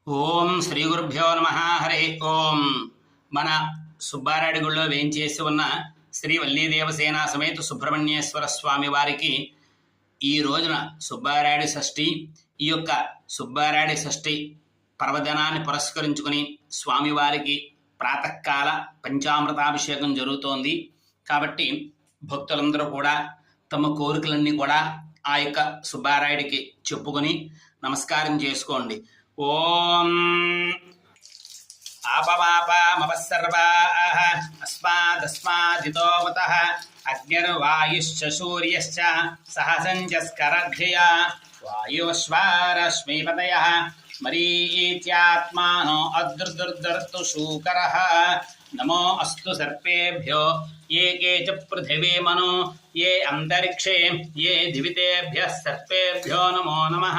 ఓం శ్రీ గురుభ్యో నమ. హరి ఓం. మన సుబ్బారాయుడి గుళ్ళో వేంచేసి ఉన్న శ్రీ వల్లీదేవసేన సమేత సుబ్రహ్మణ్యేశ్వర స్వామి వారికి ఈ రోజున సుబ్బారాయుడి షష్ఠి. ఈ యొక్క సుబ్బారాయుడి షష్ఠి పర్వదినాన్ని పురస్కరించుకుని స్వామివారికి ప్రాతకాల పంచామృతాభిషేకం జరుగుతోంది. కాబట్టి భక్తులందరూ కూడా తమ కోరికలన్నీ కూడా ఆ యొక్క సుబ్బారాయుడికి చెప్పుకొని నమస్కారం చేసుకోండి. ఓం ఆపమాపమపస్సర్వాః అస్మాదస్మాదితో మతః అగ్నిర్వాయుశ్చ సూర్యశ్చ సహసంచ స్కరఘ్రియా వాయువశ్వారశ్మిపతయః మరీత్యాత్మానో అద్రుర్దుర్దర్తు శూకరః నమో అస్తు సర్పేభ్యో ఏ కే చ పృథివీ మను ఏ అంతరిక్షే ఏ దివితేభ్యః సర్పేభ్యో నమో నమః.